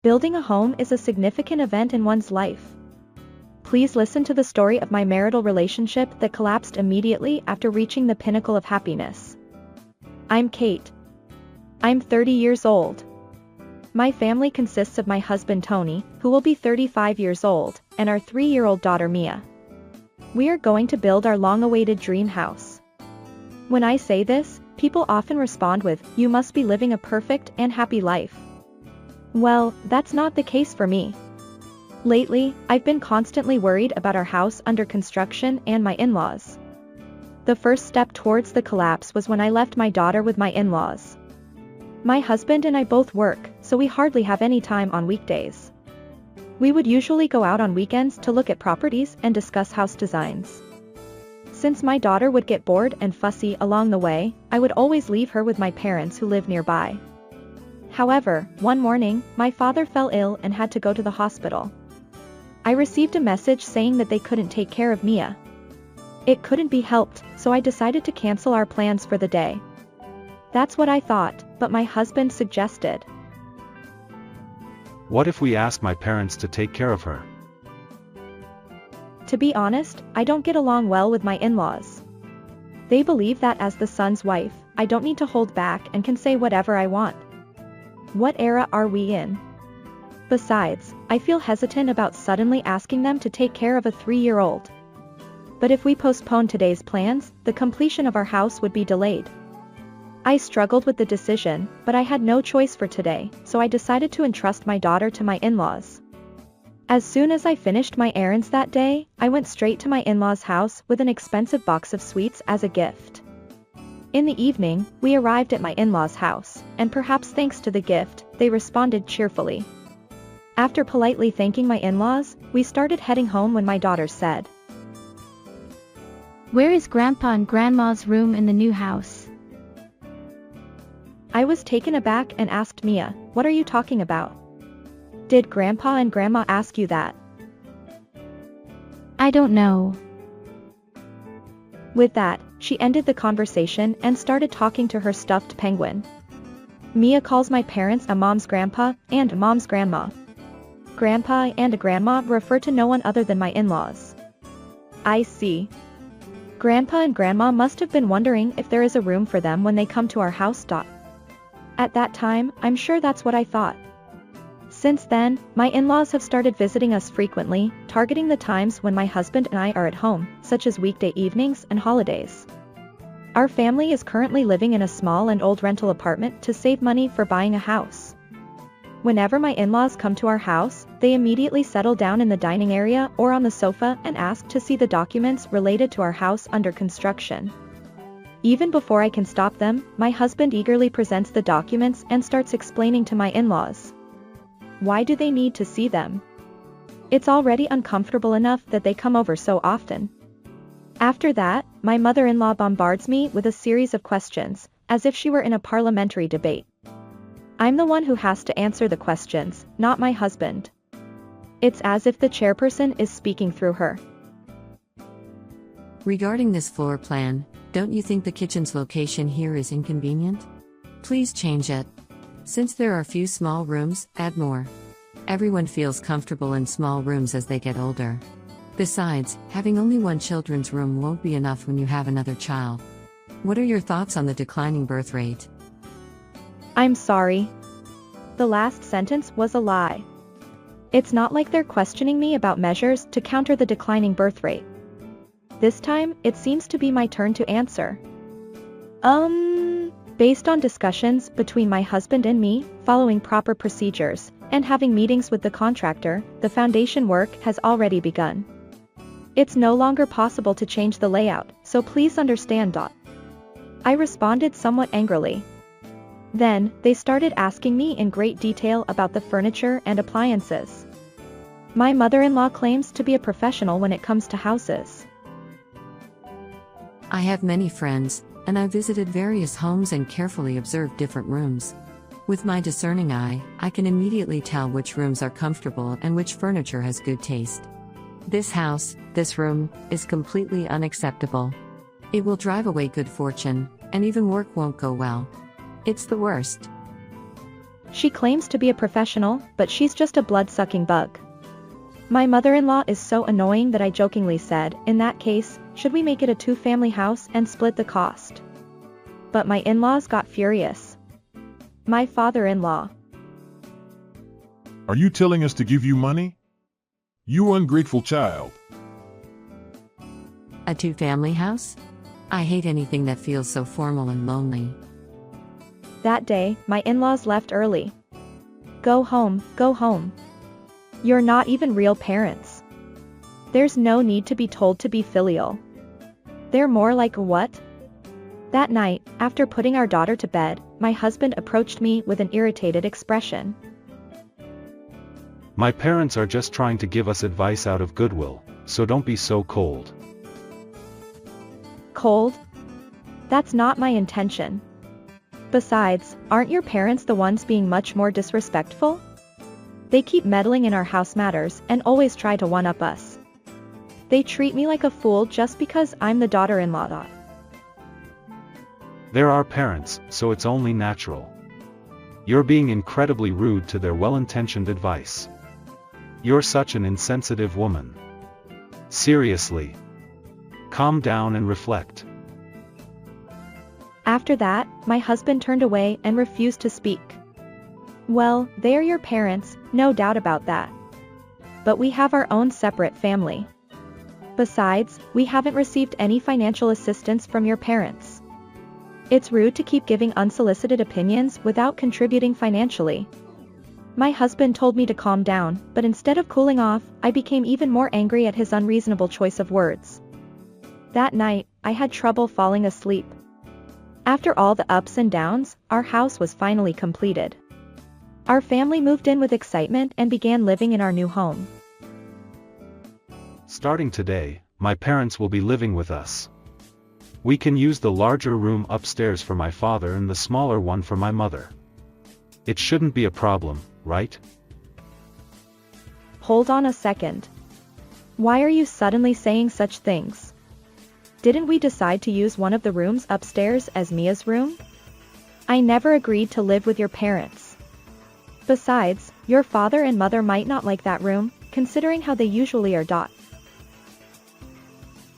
Building a home is a significant event in one's life. Please listen to the story of my marital relationship that collapsed immediately after reaching the pinnacle of happiness. I'm Kate. I'm 30 years old. My family consists of my husband Tony, who will be 35 years old, and our 3-year-old daughter Mia. We are going to build our long-awaited dream house. When I say this, people often respond with, "You must be living a perfect and happy life." Well, that's not the case for me. Lately, I've been constantly worried about our house under construction and my in-laws. The first step towards the collapse was when I left my daughter with my in-laws. My husband and I both work, so we hardly have any time on weekdays. We would usually go out on weekends to look at properties and discuss house designs. Since my daughter would get bored and fussy along the way, I would always leave her with my parents who live nearby. However, one morning, my father fell ill and had to go to the hospital. I received a message saying that they couldn't take care of Mia. It couldn't be helped, so I decided to cancel our plans for the day. That's what I thought, but my husband suggested. What if we ask my parents to take care of her? To be honest, I don't get along well with my in-laws. They believe that as the son's wife, I don't need to hold back and can say whatever I want. What era are we in? Besides, I feel hesitant about suddenly asking them to take care of a 3-year-old. But if we postpone today's plans, the completion of our house would be delayed. I struggled with the decision, but I had no choice for today, so I decided to entrust my daughter to my in-laws. As soon as I finished my errands that day, I went straight to my in-laws' house with an expensive box of sweets as a gift. In the evening, we arrived at my in-laws' house, and perhaps thanks to the gift, they responded cheerfully. After politely thanking my in-laws, we started heading home when my daughter said, "Where is Grandpa and Grandma's room in the new house?" I was taken aback and asked Mia, "What are you talking about? Did Grandpa and Grandma ask you that?" "I don't know." With that, she ended the conversation and started talking to her stuffed penguin. Mia calls my parents a mom's grandpa and a mom's grandma. Grandpa and a grandma refer to no one other than my in-laws. I see. Grandpa and Grandma must have been wondering if there is a room for them when they come to our house. At that time, I'm sure that's what I thought. Since then, my in-laws have started visiting us frequently, targeting the times when my husband and I are at home, such as weekday evenings and holidays. Our family is currently living in a small and old rental apartment to save money for buying a house. Whenever my in-laws come to our house, they immediately settle down in the dining area or on the sofa and ask to see the documents related to our house under construction. Even before I can stop them, my husband eagerly presents the documents and starts explaining to my in-laws. Why do they need to see them? It's already uncomfortable enough that they come over so often. After that, my mother-in-law bombards me with a series of questions, as if she were in a parliamentary debate. I'm the one who has to answer the questions, not my husband. It's as if the chairperson is speaking through her. Regarding this floor plan, don't you think the kitchen's location here is inconvenient? Please change it. Since there are few small rooms, add more. Everyone feels comfortable in small rooms as they get older. Besides, having only one children's room won't be enough when you have another child. What are your thoughts on the declining birth rate? I'm sorry. The last sentence was a lie. It's not like they're questioning me about measures to counter the declining birth rate. This time, it seems to be my turn to answer. Based on discussions between my husband and me, following proper procedures, and having meetings with the contractor, the foundation work has already begun. It's no longer possible to change the layout, so please understand. I responded somewhat angrily. Then, they started asking me in great detail about the furniture and appliances. My mother-in-law claims to be a professional when it comes to houses. I have many friends, and I visited various homes and carefully observed different rooms. With my discerning eye, I can immediately tell which rooms are comfortable and which furniture has good taste. This house, this room, is completely unacceptable. It will drive away good fortune, and even work won't go well. It's the worst. She claims to be a professional, but she's just a blood-sucking bug. My mother-in-law is so annoying that I jokingly said, in that case, should we make it a two-family house and split the cost? But my in-laws got furious. My father-in-law. Are you telling us to give you money? You ungrateful child. A two-family house? I hate anything that feels so formal and lonely. That day, my in-laws left early. Go home, go home. You're not even real parents. There's no need to be told to be filial. They're more like a what? That night, after putting our daughter to bed, my husband approached me with an irritated expression. My parents are just trying to give us advice out of goodwill, so don't be so cold. Cold? That's not my intention. Besides, aren't your parents the ones being much more disrespectful? They keep meddling in our house matters and always try to one-up us. They treat me like a fool just because I'm the daughter-in-law. They're our parents, so it's only natural. You're being incredibly rude to their well-intentioned advice. You're such an insensitive woman. Seriously. Calm down and reflect. After that, my husband turned away and refused to speak. Well, they're your parents, no doubt about that. But we have our own separate family. Besides, we haven't received any financial assistance from your parents. It's rude to keep giving unsolicited opinions without contributing financially. My husband told me to calm down, but instead of cooling off, I became even more angry at his unreasonable choice of words. That night, I had trouble falling asleep. After all the ups and downs, our house was finally completed. Our family moved in with excitement and began living in our new home. Starting today, my parents will be living with us. We can use the larger room upstairs for my father and the smaller one for my mother. It shouldn't be a problem, right? Hold on a second. Why are you suddenly saying such things? Didn't we decide to use one of the rooms upstairs as Mia's room? I never agreed to live with your parents. Besides, your father and mother might not like that room, considering how they usually are.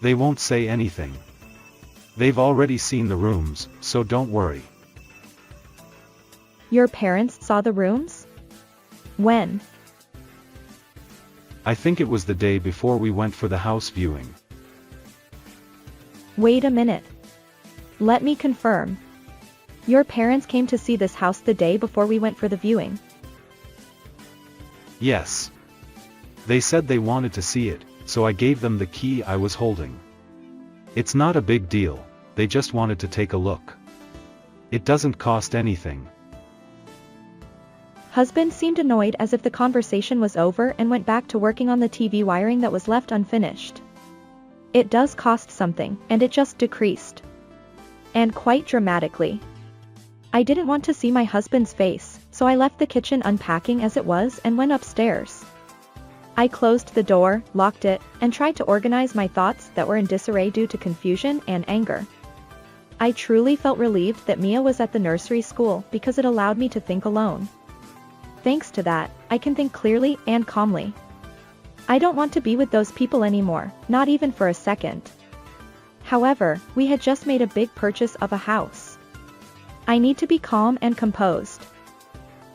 They won't say anything. They've already seen the rooms, so don't worry. Your parents saw the rooms? When? I think it was the day before we went for the house viewing. Wait a minute. Let me confirm. Your parents came to see this house the day before we went for the viewing. Yes. They said they wanted to see it, so I gave them the key I was holding. It's not a big deal, they just wanted to take a look. It doesn't cost anything. Husband seemed annoyed as if the conversation was over and went back to working on the TV wiring that was left unfinished. It does cost something, and it just decreased. And quite dramatically. I didn't want to see my husband's face, so I left the kitchen unpacking as it was and went upstairs. I closed the door, locked it, and tried to organize my thoughts that were in disarray due to confusion and anger. I truly felt relieved that Mia was at the nursery school because it allowed me to think alone. Thanks to that, I can think clearly and calmly. I don't want to be with those people anymore, not even for a second. However, we had just made a big purchase of a house. I need to be calm and composed.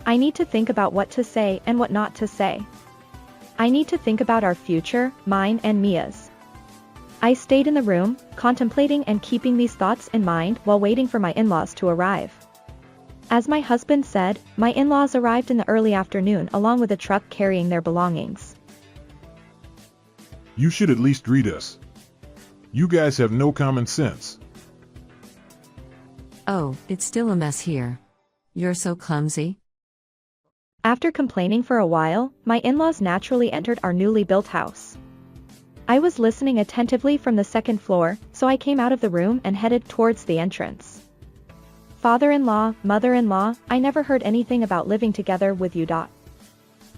I need to think about what to say and what not to say. I need to think about our future, mine and Mia's. I stayed in the room, contemplating and keeping these thoughts in mind while waiting for my in-laws to arrive. As my husband said, my in-laws arrived in the early afternoon along with a truck carrying their belongings. You should at least greet us. You guys have no common sense. Oh, it's still a mess here. You're so clumsy. After complaining for a while, my in-laws naturally entered our newly built house. I was listening attentively from the second floor, so I came out of the room and headed towards the entrance. Father-in-law, mother-in-law, I never heard anything about living together with you.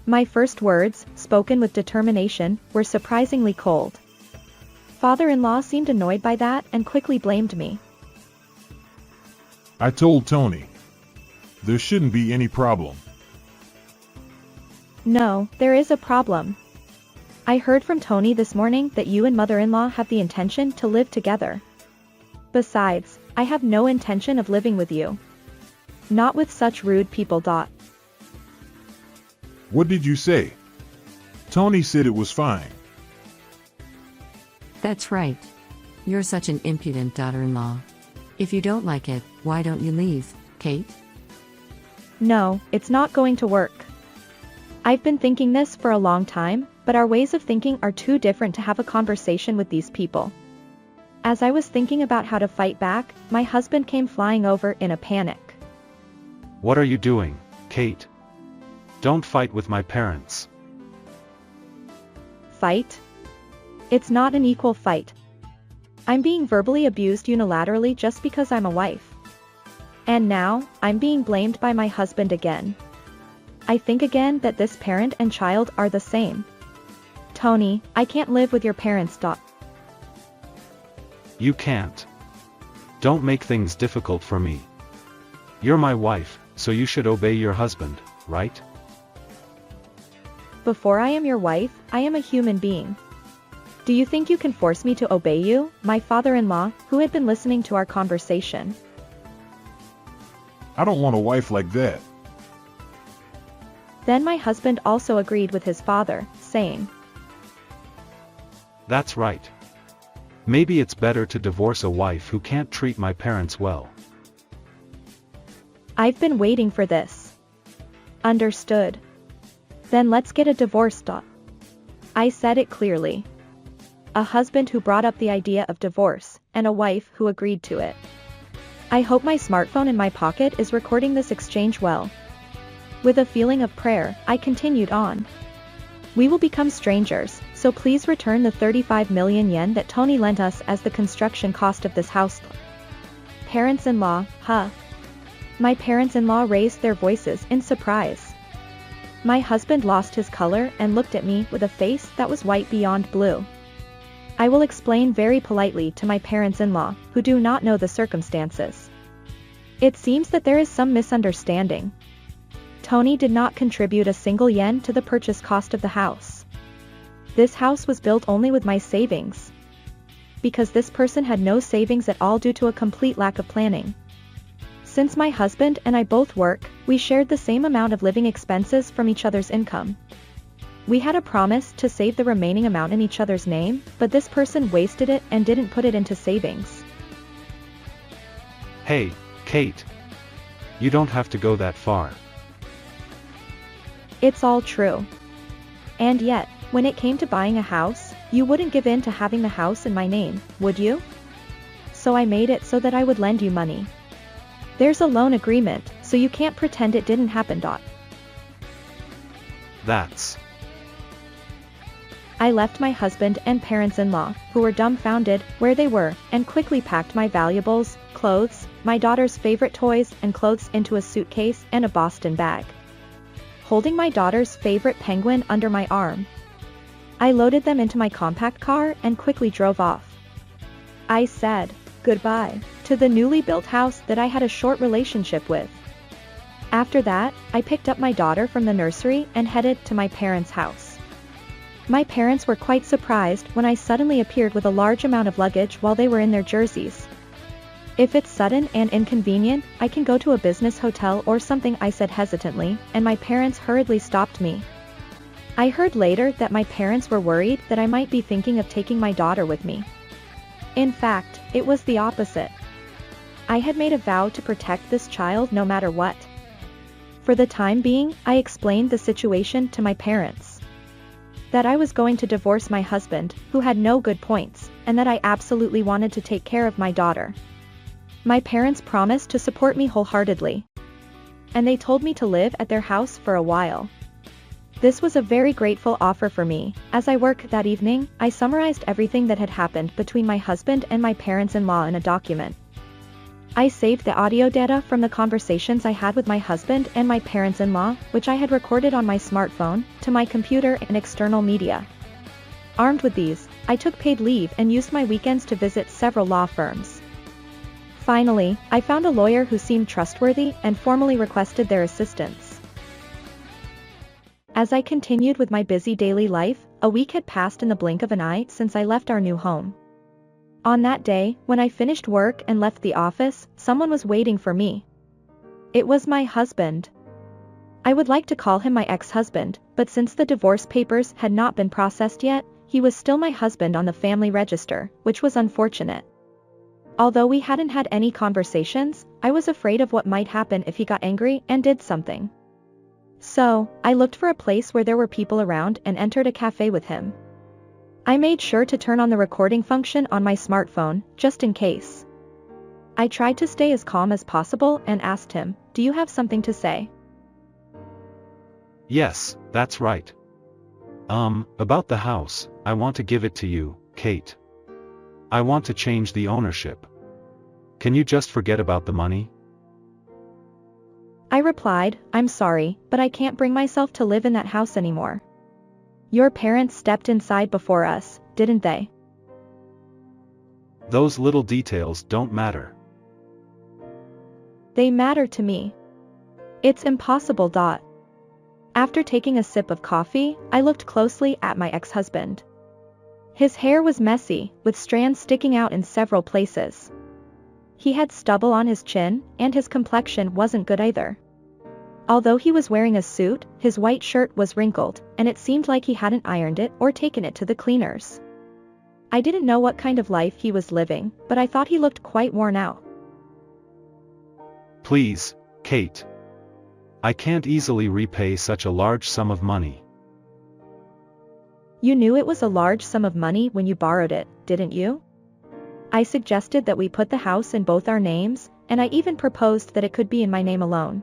My first words, spoken with determination, were surprisingly cold. Father-in-law seemed annoyed by that and quickly blamed me. I told Tony. There shouldn't be any problem. No, there is a problem. I heard from Tony this morning that you and mother-in-law have the intention to live together. Besides, I have no intention of living with you. Not with such rude people. What did you say? Tony said it was fine. That's right. You're such an impudent daughter-in-law. If you don't like it, why don't you leave, Kate? No, it's not going to work. I've been thinking this for a long time, but our ways of thinking are too different to have a conversation with these people. As I was thinking about how to fight back, my husband came flying over in a panic. What are you doing, Kate? Don't fight with my parents. Fight? It's not an equal fight. I'm being verbally abused unilaterally just because I'm a wife. And now, I'm being blamed by my husband again. I think again that this parent and child are the same. Tony, I can't live with your parents. You can't. Don't make things difficult for me. You're my wife, so you should obey your husband, right? Before I am your wife, I am a human being. Do you think you can force me to obey you, my father-in-law, who had been listening to our conversation? I don't want a wife like that. Then my husband also agreed with his father, saying, That's right. Maybe it's better to divorce a wife who can't treat my parents well. I've been waiting for this. Understood. Then let's get a divorce. I said it clearly. A husband who brought up the idea of divorce, and a wife who agreed to it. I hope my smartphone in my pocket is recording this exchange well. With a feeling of prayer, I continued on. We will become strangers, so please return the 35 million yen that Tony lent us as the construction cost of this house. Parents-in-law, huh? My parents-in-law raised their voices in surprise. My husband lost his color and looked at me with a face that was white beyond blue. I will explain very politely to my parents-in-law, who do not know the circumstances. It seems that there is some misunderstanding. Tony did not contribute a single yen to the purchase cost of the house. This house was built only with my savings. Because this person had no savings at all due to a complete lack of planning. Since my husband and I both work, we shared the same amount of living expenses from each other's income. We had a promise to save the remaining amount in each other's name, but this person wasted it and didn't put it into savings. Hey, Kate. You don't have to go that far. It's all true. And yet, when it came to buying a house, you wouldn't give in to having the house in my name, would you? So I made it so that I would lend you money. There's a loan agreement, so you can't pretend it didn't happen. That's... I left my husband and parents-in-law, who were dumbfounded, where they were, and quickly packed my valuables, clothes, my daughter's favorite toys and clothes into a suitcase and a Boston bag. Holding my daughter's favorite penguin under my arm, I loaded them into my compact car and quickly drove off. I said goodbye to the newly built house that I had a short relationship with. After that, I picked up my daughter from the nursery and headed to my parents' house. My parents were quite surprised when I suddenly appeared with a large amount of luggage while they were in their jerseys. If it's sudden and inconvenient, I can go to a business hotel or something, I said hesitantly, and my parents hurriedly stopped me. I heard later that my parents were worried that I might be thinking of taking my daughter with me. In fact, it was the opposite. I had made a vow to protect this child no matter what. For the time being, I explained the situation to my parents. That I was going to divorce my husband, who had no good points, and that I absolutely wanted to take care of my daughter. My parents promised to support me wholeheartedly. And they told me to live at their house for a while. This was a very grateful offer for me. As I worked that evening, I summarized everything that had happened between my husband and my parents-in-law in a document. I saved the audio data from the conversations I had with my husband and my parents-in-law, which I had recorded on my smartphone, to my computer and external media. Armed with these, I took paid leave and used my weekends to visit several law firms. Finally, I found a lawyer who seemed trustworthy and formally requested their assistance. As I continued with my busy daily life, a week had passed in the blink of an eye since I left our new home. On that day, when I finished work and left the office, someone was waiting for me. It was my husband. I would like to call him my ex-husband, but since the divorce papers had not been processed yet, he was still my husband on the family register, which was unfortunate. Although we hadn't had any conversations, I was afraid of what might happen if he got angry and did something. So, I looked for a place where there were people around and entered a cafe with him. I made sure to turn on the recording function on my smartphone, just in case. I tried to stay as calm as possible and asked him, "Do you have something to say?" Yes, that's right. About the house, I want to give it to you, Kate. I want to change the ownership. Can you just forget about the money? I replied, "I'm sorry, but I can't bring myself to live in that house anymore. Your parents stepped inside before us, didn't they?" Those little details don't matter. They matter to me. It's impossible. After taking a sip of coffee, I looked closely at my ex-husband. His hair was messy, with strands sticking out in several places. He had stubble on his chin, and his complexion wasn't good either. Although he was wearing a suit, his white shirt was wrinkled, and it seemed like he hadn't ironed it or taken it to the cleaners. I didn't know what kind of life he was living, but I thought he looked quite worn out. Please, Kate. I can't easily repay such a large sum of money. You knew it was a large sum of money when you borrowed it, didn't you? I suggested that we put the house in both our names, and I even proposed that it could be in my name alone.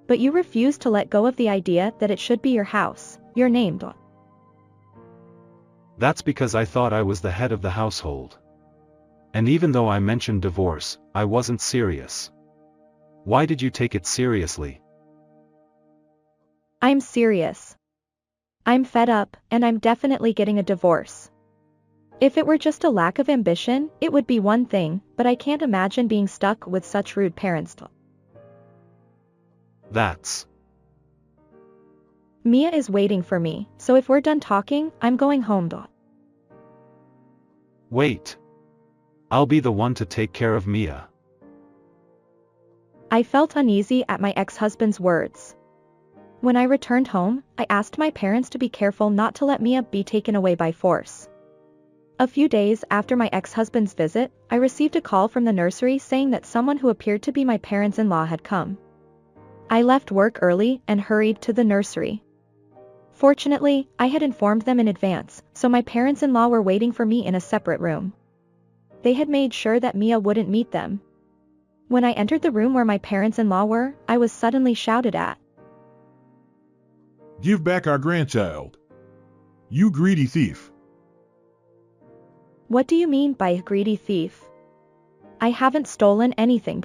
But you refused to let go of the idea that it should be your house, your name. That's because I thought I was the head of the household. And even though I mentioned divorce, I wasn't serious. Why did you take it seriously? I'm serious. I'm fed up, and I'm definitely getting a divorce. If it were just a lack of ambition, it would be one thing, but I can't imagine being stuck with such rude parents. That's... Mia is waiting for me, so if we're done talking, I'm going home. Wait. I'll be the one to take care of Mia. I felt uneasy at my ex-husband's words. When I returned home, I asked my parents to be careful not to let Mia be taken away by force. A few days after my ex-husband's visit, I received a call from the nursery saying that someone who appeared to be my parents-in-law had come. I left work early and hurried to the nursery. Fortunately, I had informed them in advance, so my parents-in-law were waiting for me in a separate room. They had made sure that Mia wouldn't meet them. When I entered the room where my parents-in-law were, I was suddenly shouted at. Give back our grandchild. You greedy thief. What do you mean by greedy thief? I haven't stolen anything.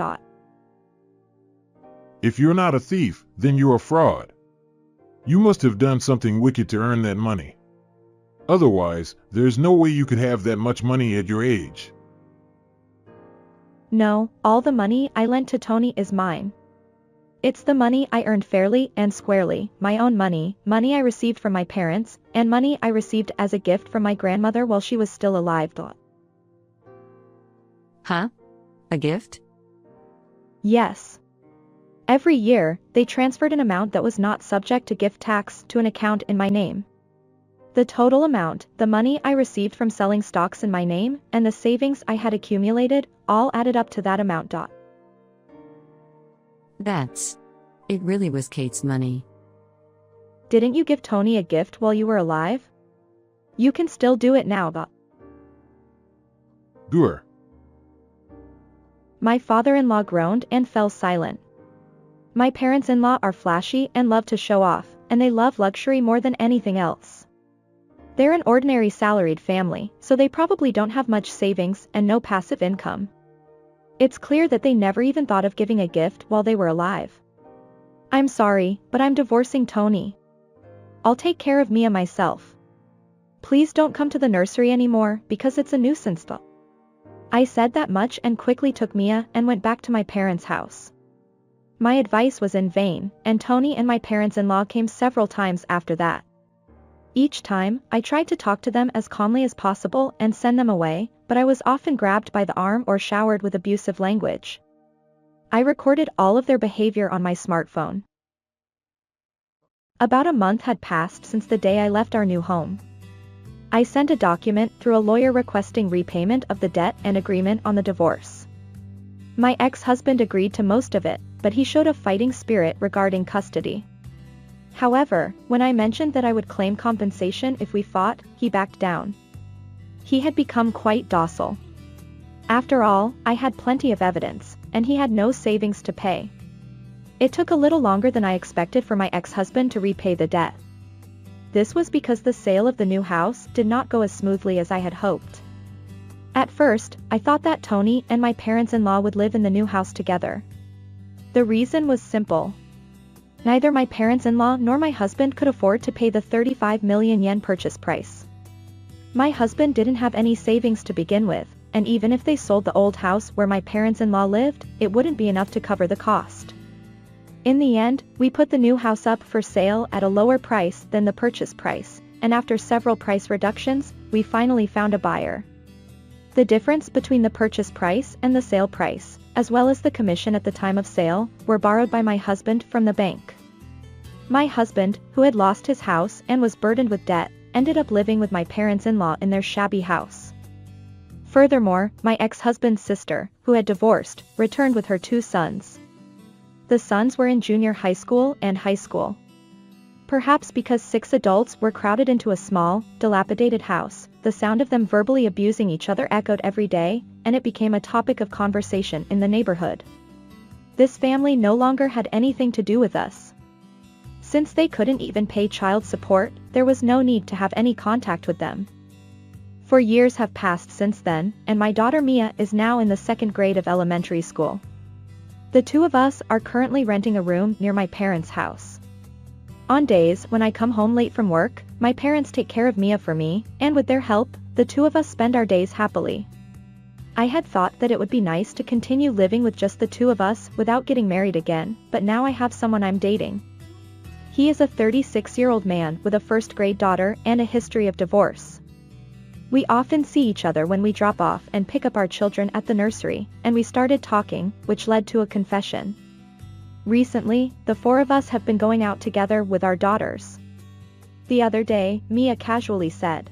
If you're not a thief, then you're a fraud. You must have done something wicked to earn that money. Otherwise, there's no way you could have that much money at your age. No, all the money I lent to Tony is mine. It's the money I earned fairly and squarely, my own money, money I received from my parents, and money I received as a gift from my grandmother while she was still alive. Huh? A gift? Yes. Every year, they transferred an amount that was not subject to gift tax to an account in my name. The total amount, the money I received from selling stocks in my name, and the savings I had accumulated, all added up to that amount. It really was Kate's money. Didn't you give Tony a gift while you were alive? You can still do it now. Gur. My father-in-law groaned and fell silent. My parents-in-law are flashy and love to show off, and they love luxury more than anything else. They're an ordinary salaried family, so they probably don't have much savings and no passive income. It's clear that they never even thought of giving a gift while they were alive. I'm sorry, but I'm divorcing Tony. I'll take care of Mia myself. Please don't come to the nursery anymore because it's a nuisance. I said that much and quickly took Mia and went back to my parents' house. My advice was in vain, and Tony and my parents-in-law came several times after that. Each time, I tried to talk to them as calmly as possible and send them away, but I was often grabbed by the arm or showered with abusive language. I recorded all of their behavior on my smartphone. About a month had passed since the day I left our new home. I sent a document through a lawyer requesting repayment of the debt and agreement on the divorce. My ex-husband agreed to most of it, but he showed a fighting spirit regarding custody. However, when I mentioned that I would claim compensation if we fought, he backed down. He had become quite docile. After all, I had plenty of evidence, and he had no savings to pay. It took a little longer than I expected for my ex-husband to repay the debt. This was because the sale of the new house did not go as smoothly as I had hoped. At first, I thought that Tony and my parents-in-law would live in the new house together. The reason was simple. Neither my parents-in-law nor my husband could afford to pay the 35 million yen purchase price. My husband didn't have any savings to begin with, and even if they sold the old house where my parents-in-law lived, it wouldn't be enough to cover the cost. In the end, we put the new house up for sale at a lower price than the purchase price, and after several price reductions, we finally found a buyer. The difference between the purchase price and the sale price, as well as the commission at the time of sale, were borrowed by my husband from the bank. My husband, who had lost his house and was burdened with debt, ended up living with my parents-in-law in their shabby house. Furthermore, my ex-husband's sister, who had divorced, returned with her 2 sons. The sons were in junior high school and high school. Perhaps because 6 adults were crowded into a small, dilapidated house, the sound of them verbally abusing each other echoed every day, and it became a topic of conversation in the neighborhood. This family no longer had anything to do with us. Since they couldn't even pay child support, there was no need to have any contact with them. 4 years have passed since then, and my daughter Mia is now in the 2nd grade of elementary school. The 2 of us are currently renting a room near my parents' house. On days when I come home late from work, my parents take care of Mia for me, and with their help, the 2 of us spend our days happily. I had thought that it would be nice to continue living with just the 2 of us without getting married again, but now I have someone I'm dating. He is a 36-year-old man with a 1st-grade daughter and a history of divorce. We often see each other when we drop off and pick up our children at the nursery, and we started talking, which led to a confession. Recently, the 4 of us have been going out together with our daughters. The other day, Mia casually said,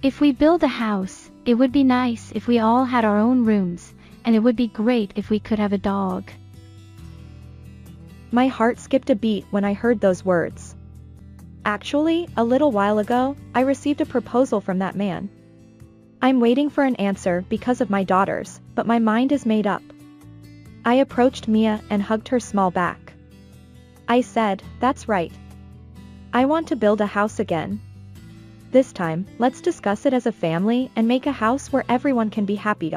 If we build a house, it would be nice if we all had our own rooms, and it would be great if we could have a dog. My heart skipped a beat when I heard those words. Actually, a little while ago, I received a proposal from that man. I'm waiting for an answer because of my daughters, but my mind is made up. I approached Mia and hugged her small back. I said, "That's right. I want to build a house again. This time, let's discuss it as a family and make a house where everyone can be happy.